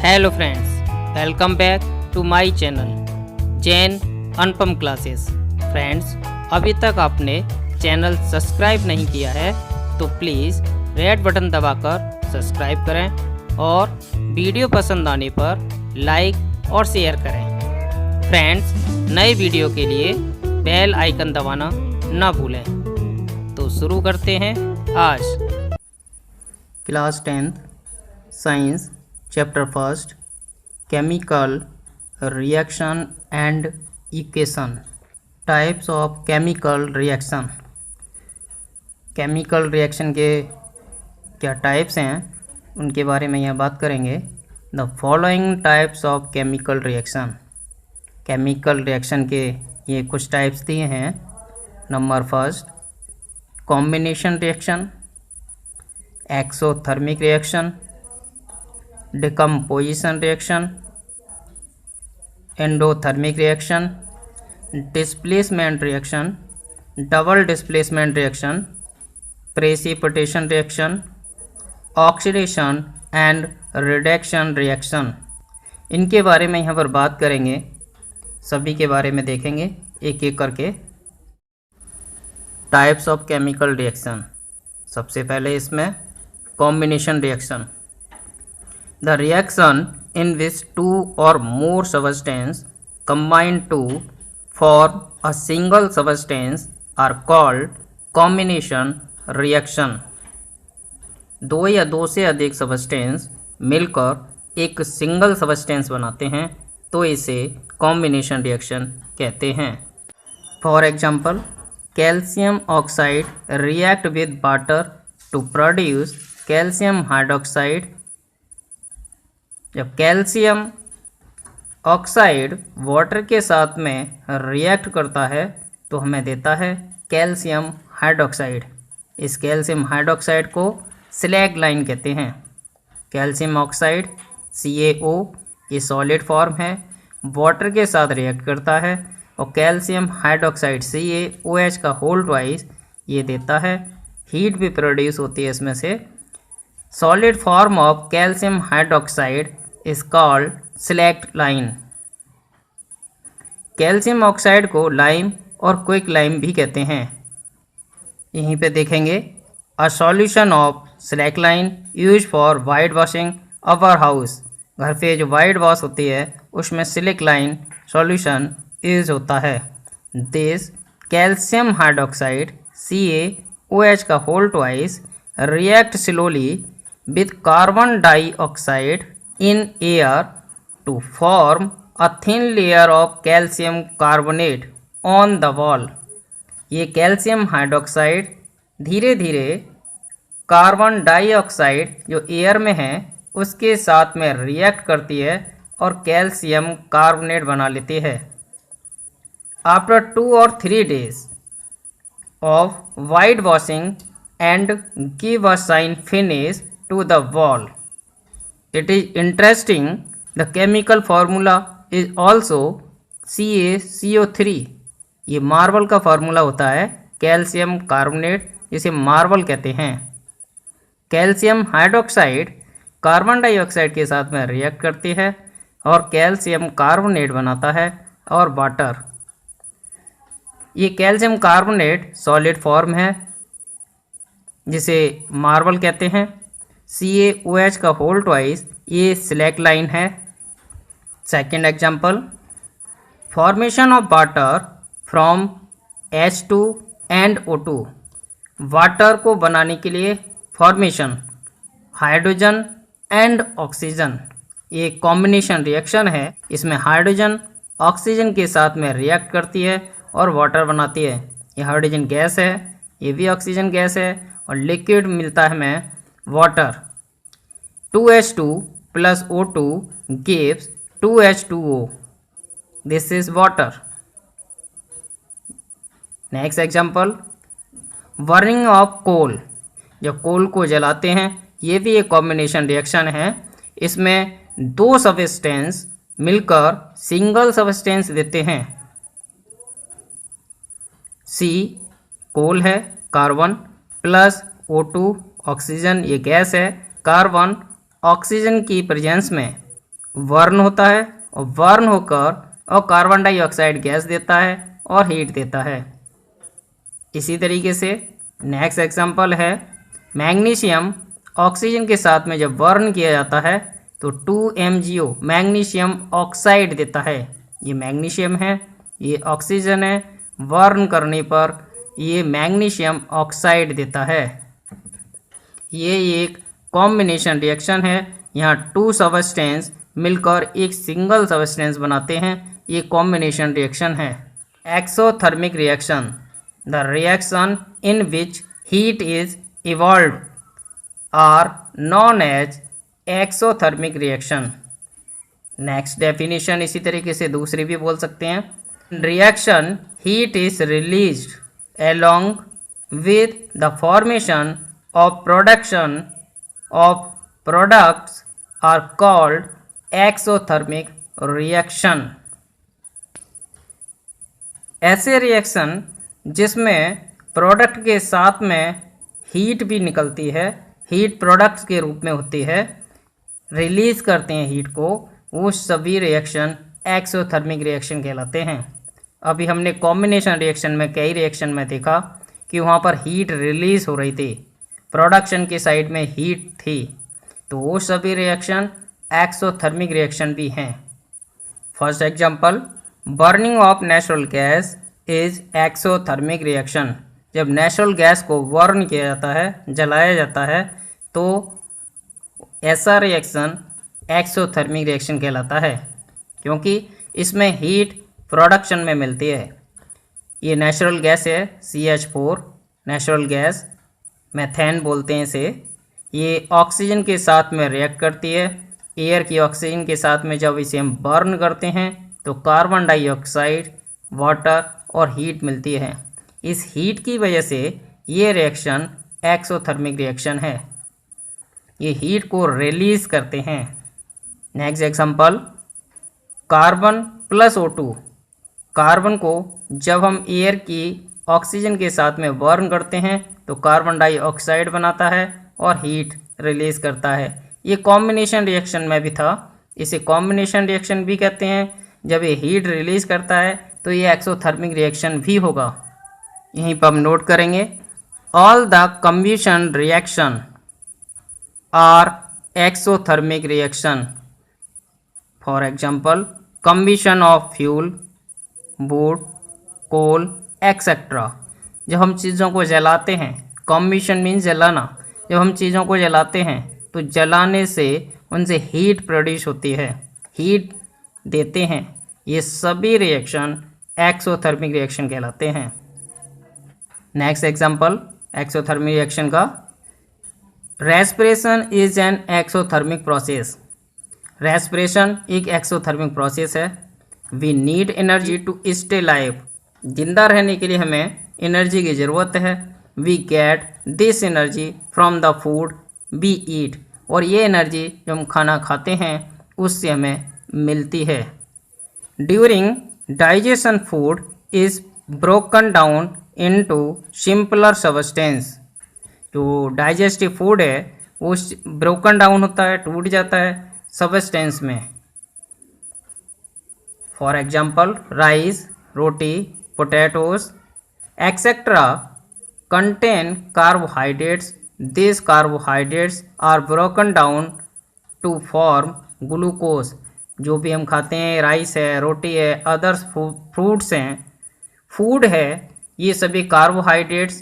Hello friends, welcome back to my channel Jain Anupam classes. Friends, अभी तक आपने चैनल सब्सक्राइब नहीं किया है तो प्लीज़ रेड बटन दबाकर सब्सक्राइब करें और वीडियो पसंद आने पर लाइक और शेयर करें। फ्रेंड्स, नए वीडियो के लिए बेल आइकन दबाना ना भूलें। तो शुरू करते हैं आज class 10th science chapter first chemical reaction and equation. Types of chemical reaction. Chemical reaction के क्या टाइप्स हैं उनके बारे में यहाँ बात करेंगे। The following types of chemical reaction. Chemical reaction के ये कुछ टाइप्स दिए हैं। Number first, combination reaction, exothermic reaction, decomposition reaction, endothermic reaction, displacement reaction, double displacement reaction, precipitation reaction, oxidation and reduction reaction. इनके बारे में यहाँ पर बात करेंगे, सभी के बारे में देखेंगे एक एक करके। Types of chemical reaction. सबसे पहले इसमें combination reaction. The reaction in which two or more substances combine to form a single substance are called combination reaction। दो या दो से अधिक सबस्टेंस मिलकर एक सिंगल सबस्टेंस बनाते हैं तो इसे कॉम्बिनेशन रिएक्शन कहते हैं। For example, calcium oxide react with water to produce calcium hydroxide. जब कैल्शियम ऑक्साइड वाटर के साथ में रिएक्ट करता है तो हमें देता है कैल्शियम हाइड्रोक्साइड। इस कैल्शियम हाइड्रोक्साइड को स्लैग लाइन कहते हैं। कैल्शियम ऑक्साइड CaO ये सॉलिड फॉर्म है, वाटर के साथ रिएक्ट करता है और कैल्शियम हाइड्रोक्साइड CaOH का होल ट्वाइस ये देता है। हीट भी प्रोड्यूस होती है इसमें से। Solid form of calcium hydroxide is called slag line. Calcium oxide को लाइम और क्विक लाइम भी कहते हैं। यहीं पे देखेंगे, a solution of slag line use for white washing our house. घर पे जो वाइट वॉश होती है उसमें स्लैग लाइन सॉल्यूशन यूज होता है। दिस कैल्शियम हाइड्रोक्साइड CaOH का whole twice react slowly with carbon dioxide in air to form a thin layer of calcium carbonate on the wall। ये कैल्शियम हाइड्रोक्साइड धीरे धीरे carbon dioxide जो air में है उसके साथ में रिएक्ट करती है और कैल्शियम कार्बोनेट बना लेती है। After 2 or 3 days of white washing and give a shine finish to the wall। It is interesting the chemical formula is also CaCO3। ये मार्बल का फार्मूला होता है कैल्शियम कार्बोनेट, जिसे मार्बल कहते हैं। कैल्शियम हाइड्रोक्साइड कार्बन डाइऑक्साइड के साथ में रिएक्ट करती है और कैल्शियम कार्बोनेट बनाता है और वाटर। ये कैल्शियम कार्बोनेट सॉलिड फॉर्म है जिसे मार्बल कहते हैं। CaOH का होल ट्वाइस ये स्लैग लाइन है। Second example, formation of water from H2 and O2। Water को बनाने के लिए फॉर्मेशन हाइड्रोजन एंड ऑक्सीजन, ये कॉम्बिनेशन रिएक्शन है। इसमें हाइड्रोजन ऑक्सीजन के साथ में रिएक्ट करती है और वाटर बनाती है। ये हाइड्रोजन गैस है, ये भी ऑक्सीजन गैस है और लिक्विड मिलता है हमें water. 2H2 plus O2 gives 2H2O। This is water। Next example, burning of coal. जब कोल को जलाते हैं ये भी एक कॉम्बिनेशन रिएक्शन है। इसमें दो सबस्टेंस मिलकर सिंगल सबस्टेंस देते हैं। C कोल है, कार्बन, प्लस O2 ऑक्सीजन ये गैस है। कार्बन ऑक्सीजन की प्रेजेंस में बर्न होता है और बर्न होकर और कार्बन डाइऑक्साइड गैस देता है और हीट देता है। इसी तरीके से नेक्स्ट एग्जांपल है मैग्नीशियम ऑक्सीजन के साथ में जब बर्न किया जाता है तो 2MgO मैग्नीशियम ऑक्साइड देता है। ये मैग्नीशियम है, ये ऑक्सीजन है, बर्न करने पर ये मैग्नीशियम ऑक्साइड देता है। ये एक कॉम्बिनेशन रिएक्शन है, यहाँ 2 सबस्टेंस मिलकर एक सिंगल सबस्टेंस बनाते हैं, ये कॉम्बिनेशन रिएक्शन है। Exothermic reaction, the reaction in which heat is evolved are known as exothermic reaction. Next definition इसी तरीके से दूसरी भी बोल सकते हैं। Reaction heat is released along with the formation of production of products are called exothermic reaction। ऐसे reaction जिसमें प्रोडक्ट के साथ में हीट भी निकलती है, हीट प्रोडक्ट्स के रूप में होती है, रिलीज करते हैं हीट को, वो सभी रिएक्शन एक्सोथर्मिक रिएक्शन कहलाते हैं। अभी हमने कॉम्बिनेशन रिएक्शन में कई रिएक्शन में देखा कि वहाँ पर हीट रिलीज हो रही थी, प्रोडक्शन की साइड में हीट थी, तो वो सभी रिएक्शन एक्सोथर्मिक रिएक्शन भी हैं। First example, burning of natural gas is exothermic reaction. जब नेचुरल गैस को बर्न किया जाता है, जलाया जाता है, तो ऐसा रिएक्शन एक्सोथर्मिक रिएक्शन कहलाता है, क्योंकि इसमें हीट प्रोडक्शन में मिलती है। ये नेचुरल गैस है CH4 नेचुरल गैस, मेथेन बोलते हैं इसे। ये ऑक्सीजन के साथ में रिएक्ट करती है, एयर की ऑक्सीजन के साथ में जब इसे हम बर्न करते हैं तो कार्बन डाइऑक्साइड, वाटर और हीट मिलती है। इस हीट की वजह से ये रिएक्शन एक्सोथर्मिक रिएक्शन है, ये हीट को रिलीज करते हैं। Next example, carbon plus O2। Carbon को जब हम एयर की ऑक्सीजन के साथ में बर्न करते हैं तो कार्बन डाइऑक्साइड बनाता है और हीट रिलीज करता है। ये कॉम्बिनेशन रिएक्शन में भी था, इसे कॉम्बिनेशन रिएक्शन भी कहते हैं। जब ये हीट रिलीज करता है तो ये एक्सोथर्मिक रिएक्शन भी होगा। यहीं पर हम नोट करेंगे, all the combustion reaction are exothermic reaction. For example, combustion of fuel, wood, coal etcetera. जब हम चीज़ों को जलाते हैं, कॉम्बिशन मीन्स जलाना, जब हम चीज़ों को जलाते हैं तो जलाने से उनसे हीट प्रोड्यूस होती है, हीट देते हैं। ये सभी रिएक्शन एक्सोथर्मिक रिएक्शन कहलाते हैं। नेक्स्ट एग्जांपल एक्सोथर्मिक रिएक्शन का, respiration is an exothermic process. Respiration एक एक्सोथर्मिक प्रोसेस है। We need energy to stay live. जिंदा रहने के लिए हमें एनर्जी की ज़रूरत है। We get this energy from the food we eat. और ये एनर्जी जो हम खाना खाते हैं उससे हमें मिलती है। During digestion food is broken down into simpler substance. जो डाइजेस्टिव फूड है वो ब्रोकन डाउन होता है, टूट जाता है सबस्टेंस में। For example, rice, roti, potatoes etcetera contain carbohydrates. This carbohydrates are broken down to form glucose. जो भी हम खाते हैं, राइस है, रोटी है, अदर्स फ्रूट्स हैं, फूड है, ये सभी कार्बोहाइड्रेट्स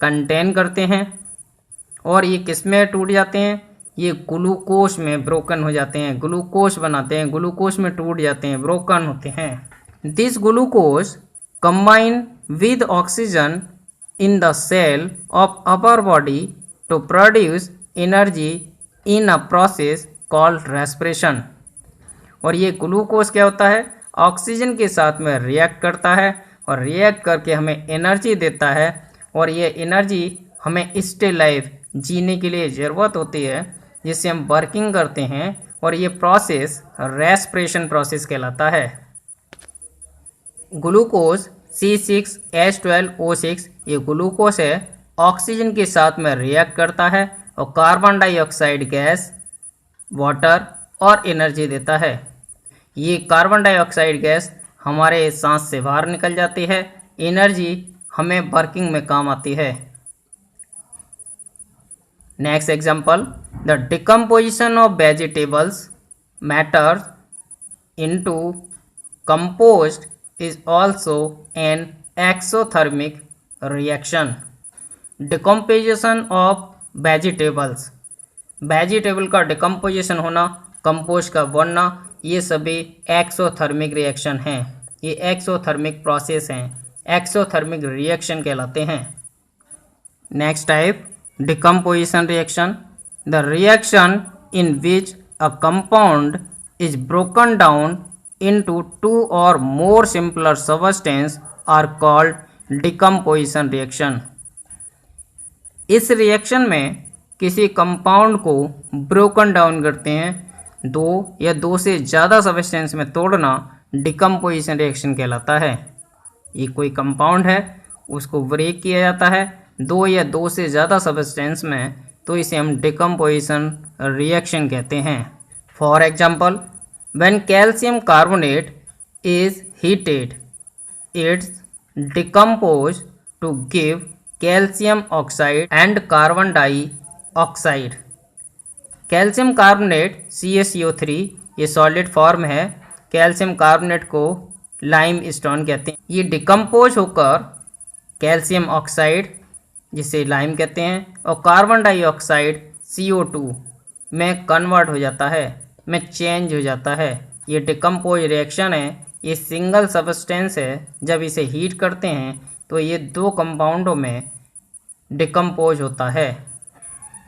कंटेन करते हैं और ये किस में टूट जाते हैं, ये ग्लूकोज में ब्रोकन हो जाते हैं, ग्लूकोज बनाते हैं, ग्लूकोज में टूट जाते हैं, ब्रोकन होते हैं। This glucose combine with oxygen in the cell of our body to produce energy in a process called respiration. और ये ग्लूकोज क्या होता है, ऑक्सीजन के साथ में रिएक्ट करता है और रिएक्ट करके हमें एनर्जी देता है। और ये एनर्जी हमें स्टे लाइफ जीने के लिए ज़रूरत होती है, जिससे हम वर्किंग करते हैं। और ये प्रोसेस रेस्पिरेशन प्रोसेस कहलाता है। ग्लूकोज C6H12O6 ये ग्लूकोज है, ऑक्सीजन के साथ में रिएक्ट करता है और कार्बन डाइऑक्साइड गैस, वाटर और एनर्जी देता है। ये कार्बन डाइऑक्साइड गैस हमारे सांस से बाहर निकल जाती है, एनर्जी हमें वर्किंग में काम आती है। Next example, the decomposition of vegetables matter into compost is also an exothermic reaction. Decomposition of vegetables, vegetable का डिकम्पोजिशन होना, कंपोस्ट का बनना, ये सभी एक्सोथर्मिक रिएक्शन हैं। ये एक्सोथर्मिक प्रोसेस हैं, एक्सोथर्मिक रिएक्शन कहलाते हैं। Next type, decomposition reaction, the reaction in which a compound is broken down into two or more simpler substances are called decomposition reaction। इस रिएक्शन में किसी कंपाउंड को broken down करते हैं, दो या दो से ज़्यादा सबस्टेंस में तोड़ना डिकम्पोजिशन रिएक्शन कहलाता है। ये कोई कंपाउंड है, उसको ब्रेक किया जाता है दो या दो से ज़्यादा सबस्टेंस में, तो इसे हम डिकम्पोजिशन रिएक्शन कहते हैं। For example, when calcium carbonate is heated its decompose to give calcium oxide and carbon dioxide. Calcium carbonate CaCO3 ये सॉलिड फॉर्म है। कैल्शियम कार्बोनेट को लाइम स्टोन कहते हैं। ये डिकम्पोज होकर कैल्शियम ऑक्साइड जिसे लाइम कहते हैं और कार्बन डाइऑक्साइड CO2 में कन्वर्ट हो जाता है, में चेंज हो जाता है। ये डिकम्पोज रिएक्शन है, ये सिंगल सबस्टेंस है। जब इसे हीट करते हैं तो ये दो कंपाउंडों में डिकम्पोज होता है।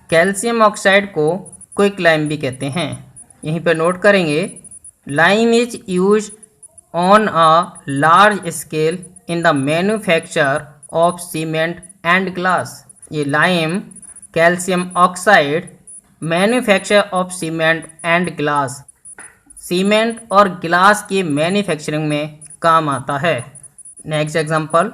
कैल्शियम ऑक्साइड को क्विक लाइम भी कहते हैं। यहीं पर नोट करेंगे, lime is use on a large scale in the manufacture of cement and glass. ये lime calcium oxide manufacture of cement and glass, cement और ग्लास की मैन्युफैक्चरिंग में काम आता है। Next example,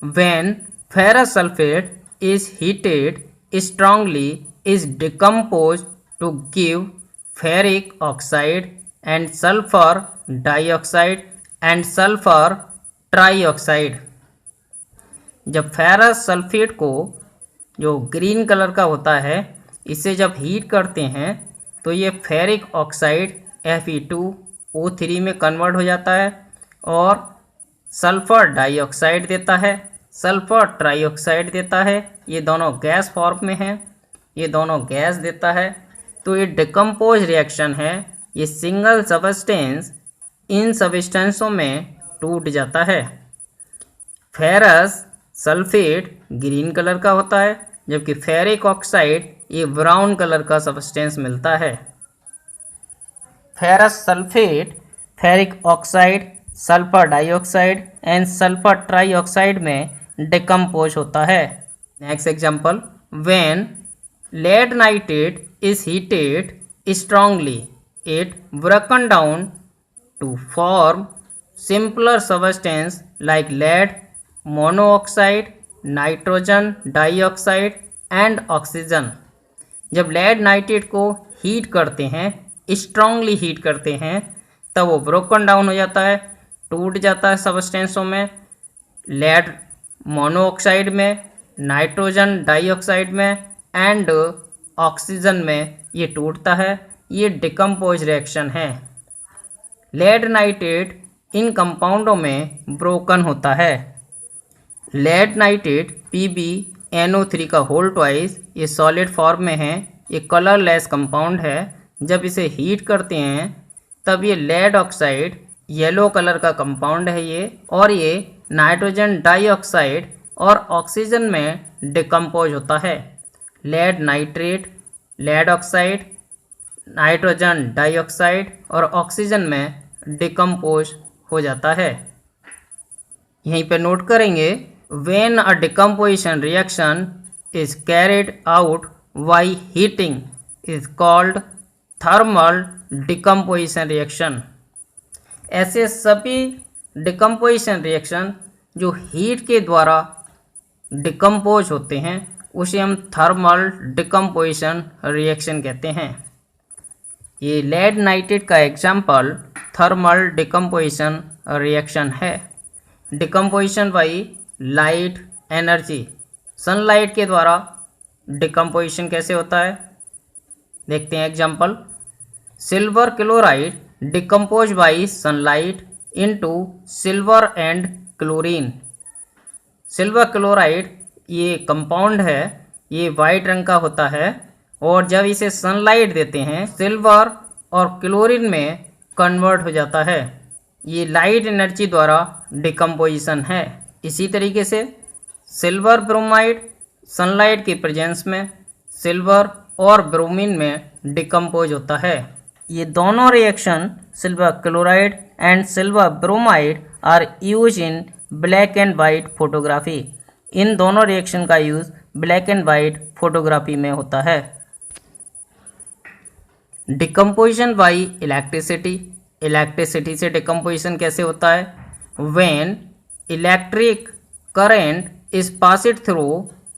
when ferrous sulphate is heated strongly is decompose to give ferric oxide and sulphur dioxide and sulphur trioxide. जब ferrous sulphate को, जो green colour का होता है, इसे जब हीट करते हैं तो ये फेरिक ऑक्साइड Fe2O3 में कन्वर्ट हो जाता है और सल्फर डाइऑक्साइड देता है, सल्फर ट्राइऑक्साइड देता है। ये दोनों गैस फॉर्म में हैं, ये दोनों गैस देता है। तो ये डिकम्पोज रिएक्शन है। ये सिंगल सबस्टेंस इन सबस्टेंसों में टूट जाता है। फेरस सल्फेट ग्रीन कलर का होता है, जबकि फेरिक ऑक्साइड ये ब्राउन कलर का सबस्टेंस मिलता है। Ferrous sulphate, ferric oxide, sulphur dioxide and sulphur trioxide में डिकम्पोज होता है। Next example, when lead nitrate is heated strongly it broken down to form simpler substance like lead monoxide, nitrogen dioxide and oxygen. जब lead nitrate को heat करते हैं, strongly heat करते हैं, तब वो ब्रोकन डाउन हो जाता है, टूट जाता है सबस्टेंसों में, लेड मोनोऑक्साइड में, नाइट्रोजन डाइऑक्साइड में एंड ऑक्सीजन में ये टूटता है। ये डिकम्पोज रिएक्शन है। लेड नाइट्रेट इन कंपाउंडों में ब्रोकन होता है। लेड नाइट्रेट PbNO3 का होल ट्वाइस ये सॉलिड फॉर्म में है, ये कलरलेस कंपाउंड है। जब इसे हीट करते हैं तब ये लेड ऑक्साइड येलो कलर का कंपाउंड है ये, और ये नाइट्रोजन डाइऑक्साइड और ऑक्सीजन में डिकम्पोज होता है। Lead nitrate, lead oxide, nitrogen dioxide और ऑक्सीजन में डिकम्पोज हो जाता है। यहीं पे नोट करेंगे, when a decomposition reaction is carried out by heating is called thermal decomposition reaction। ऐसे सभी डिकम्पोजिशन रिएक्शन जो हीट के द्वारा डिकम्पोज होते हैं उसे हम थर्मल डिकम्पोजिशन रिएक्शन कहते हैं। ये लेड नाइट्रेट का एग्जाम्पल थर्मल डिकम्पोजिशन रिएक्शन है। Decomposition by light energy, sunlight के द्वारा डिकम्पोजिशन कैसे होता है देखते हैं example. Silver chloride decompose by sunlight into silver and chlorine. Silver chloride ये कंपाउंड है, ये वाइट रंग का होता है और जब इसे सनलाइट देते हैं सिल्वर और क्लोरीन में कन्वर्ट हो जाता है। ये लाइट एनर्जी द्वारा डिकम्पोजिशन है। इसी तरीके से सिल्वर ब्रोमाइड सनलाइट की प्रेजेंस में सिल्वर और ब्रोमीन में डिकम्पोज होता है। ये दोनों reaction silver chloride and silver bromide are use in black and white photography. इन दोनों रिएक्शन का use black and white photography में होता है। डिकम्पोजिशन बाई इलेक्ट्रिसिटी, इलेक्ट्रिसिटी से डिकम्पोजिशन कैसे होता है। When electric current is passed through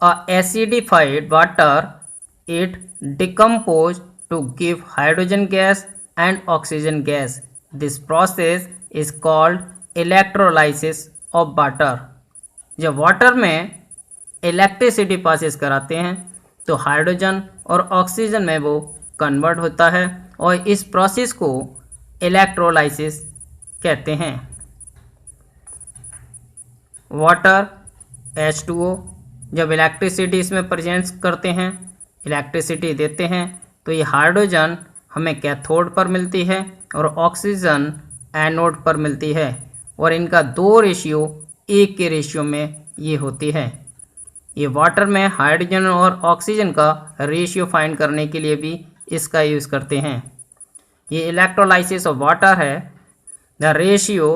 a acidified water it decompose to give hydrogen gas and oxygen gas. This process is called electrolysis of water. जब water में electricity passes कराते हैं तो hydrogen और ऑक्सीजन में वो कन्वर्ट होता है और इस प्रोसेस को इलेक्ट्रोलाइसिस कहते हैं। वाटर H2O जब इलेक्ट्रिसिटी इसमें प्रेजेंट करते हैं, इलेक्ट्रिसिटी देते हैं तो ये हाइड्रोजन हमें कैथोड पर मिलती है और ऑक्सीजन एनोड पर मिलती है और इनका 2 रेशियो 1 के रेशियो में ये होती है। ये वाटर में हाइड्रोजन और ऑक्सीजन का रेशियो फाइंड करने के लिए भी इसका यूज़ करते हैं। ये इलेक्ट्रोलाइसिस ऑफ वाटर है। The ratio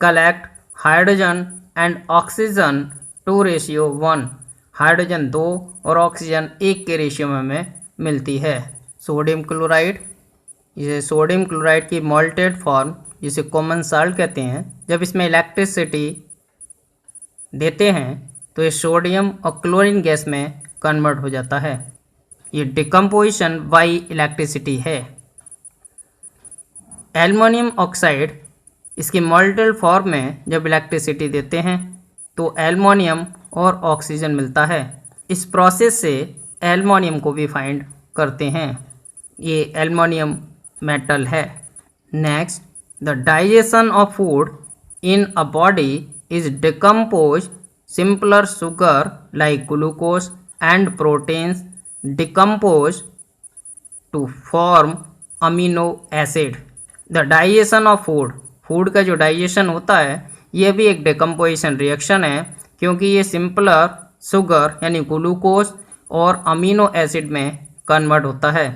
collect hydrogen and oxygen 2:1। Hydrogen 2 और ऑक्सीजन 1 के रेशियो में हमें मिलती है। सोडियम क्लोराइड, इसे सोडियम क्लोराइड की मॉल्टेड फॉर्म जिसे कॉमन साल्ट कहते हैं, जब इसमें इलेक्ट्रिसिटी देते हैं तो ये सोडियम और क्लोरीन गैस में कन्वर्ट हो जाता है। ये डिकम्पोजिशन बाई इलेक्ट्रिसिटी है। एल्युमिनियम ऑक्साइड, इसकी मॉल्टेड फॉर्म में जब इलेक्ट्रिसिटी देते हैं तो एल्युमिनियम और ऑक्सीजन मिलता है। इस प्रोसेस से एल्युमिनियम को भी फाइंड करते हैं। ये एल्युमिनियम मेटल है। Next, the digestion of food in a body is decompose simpler sugar like glucose and proteins decompose to form amino acid. The digestion of food, food का जो digestion होता है ये भी एक डिकम्पोजिशन रिएक्शन है, क्योंकि ये सिंपलर शुगर यानी ग्लूकोज और अमीनो एसिड में कन्वर्ट होता है।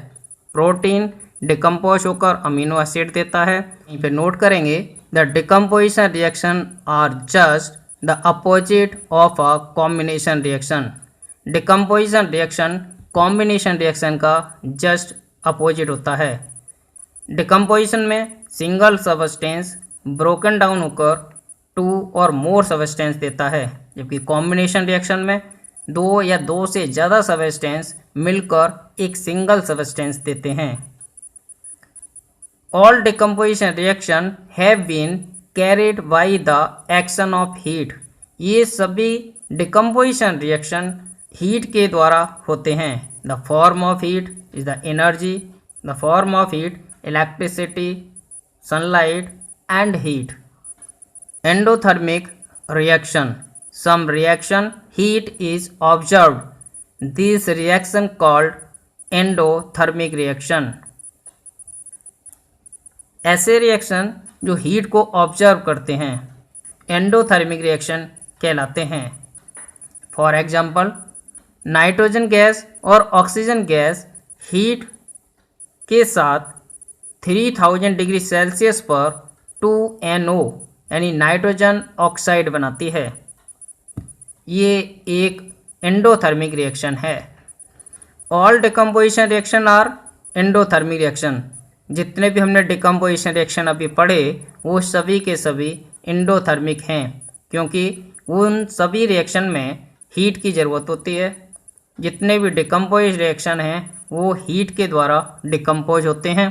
प्रोटीन डिकम्पोज होकर अमीनो एसिड देता है। यहीं पे नोट करेंगे the decomposition reaction are just the opposite of a combination reaction. Decomposition reaction combination reaction का just opposite होता है। Decomposition में single substance broken down होकर 2 और more substance देता है, जबकि combination reaction में 2 या 2 से ज़्यादा substance मिलकर एक single substance देते हैं। All decomposition reaction have been carried by the action of heat. ये सभी डिकम्पोजिशन रिएक्शन हीट के द्वारा होते हैं। The form of heat is the energy, the form of heat electricity, sunlight and heat. Endothermic reaction, some reaction heat is observed, this reaction called endothermic reaction. ऐसे reaction जो heat को observe करते हैं endothermic reaction कहलाते हैं। For example, nitrogen gas और oxygen gas heat के साथ 3000 डिग्री सेल्सियस पर 2NO यानी नाइट्रोजन ऑक्साइड बनाती है। ये एक एंडोथर्मिक रिएक्शन है। All decomposition reaction are endothermic reaction. जितने भी हमने डिकम्पोजिशन रिएक्शन अभी पढ़े वो सभी के सभी एंडोथर्मिक हैं, क्योंकि उन सभी रिएक्शन में हीट की ज़रूरत होती है। जितने भी डिकम्पोज रिएक्शन हैं वो हीट के द्वारा डिकम्पोज होते हैं।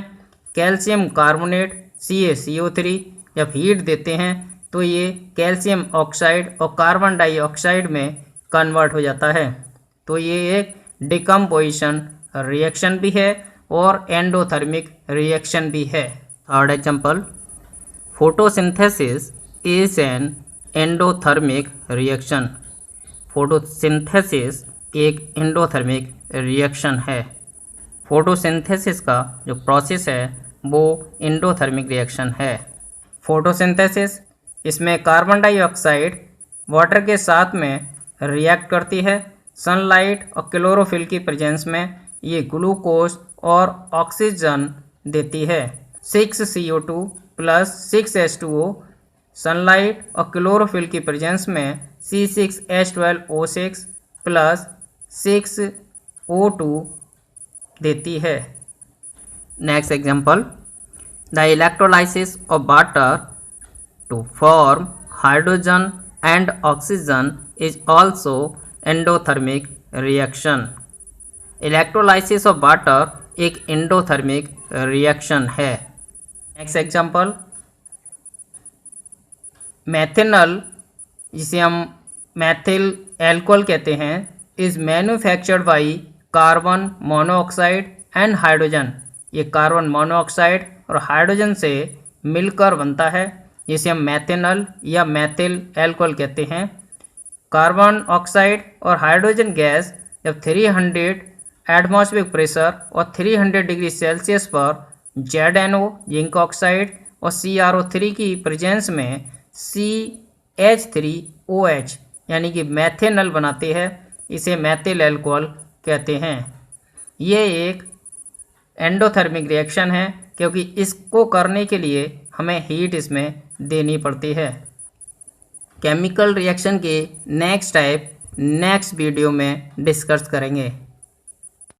कैल्शियम कार्बोनेट CaCO3 जब हीट देते हैं तो ये कैल्शियम ऑक्साइड और कार्बन डाइऑक्साइड में कन्वर्ट हो जाता है। तो ये एक डिकम्पोजिशन रिएक्शन भी है और एंडोथर्मिक रिएक्शन भी है। Third example, photosynthesis is an endothermic reaction. Photosynthesis एक एंडोथर्मिक रिएक्शन है। फोटोसिंथेसिस का जो प्रोसेस है वो एंडोथर्मिक रिएक्शन है। फोटोसिंथेसिस, इसमें कार्बन डाइऑक्साइड वाटर के साथ में रिएक्ट करती है। सनलाइट और क्लोरोफिल की प्रेजेंस में ये ग्लूकोज और ऑक्सीजन देती है। 6CO2 प्लस 6H2O, सनलाइट और क्लोरोफिल की प्रेजेंस में C6H12O6 प्लस 6O2 देती है। Next example, the electrolysis of water to form hydrogen and oxygen is also endothermic reaction. Electrolysis of water एक एंडोथर्मिक रिएक्शन है। नेक्स्ट एग्जांपल, मेथनॉल, जिसे हम methyl alcohol कहते हैं, is manufactured by carbon monoxide and hydrogen. ये carbon monoxide और hydrogen से मिलकर बनता है, जिसे हम मेथनॉल या मैथिल एल्कोहल कहते हैं। कार्बन ऑक्साइड और हाइड्रोजन गैस जब 300 एटमॉस्फेरिक प्रेशर और 300 डिग्री सेल्सियस पर ZNO जिंक ऑक्साइड और CrO3 की प्रेजेंस में CH3OH यानी कि मैथेनॉल बनाते हैं, इसे मैथिल एल्कोहल कहते हैं। ये एक एंडोथर्मिक रिएक्शन है क्योंकि इसको करने के लिए हमें हीट इसमें देनी पड़ती है। केमिकल रिएक्शन के नेक्स्ट टाइप नेक्स्ट वीडियो में डिस्कस करेंगे।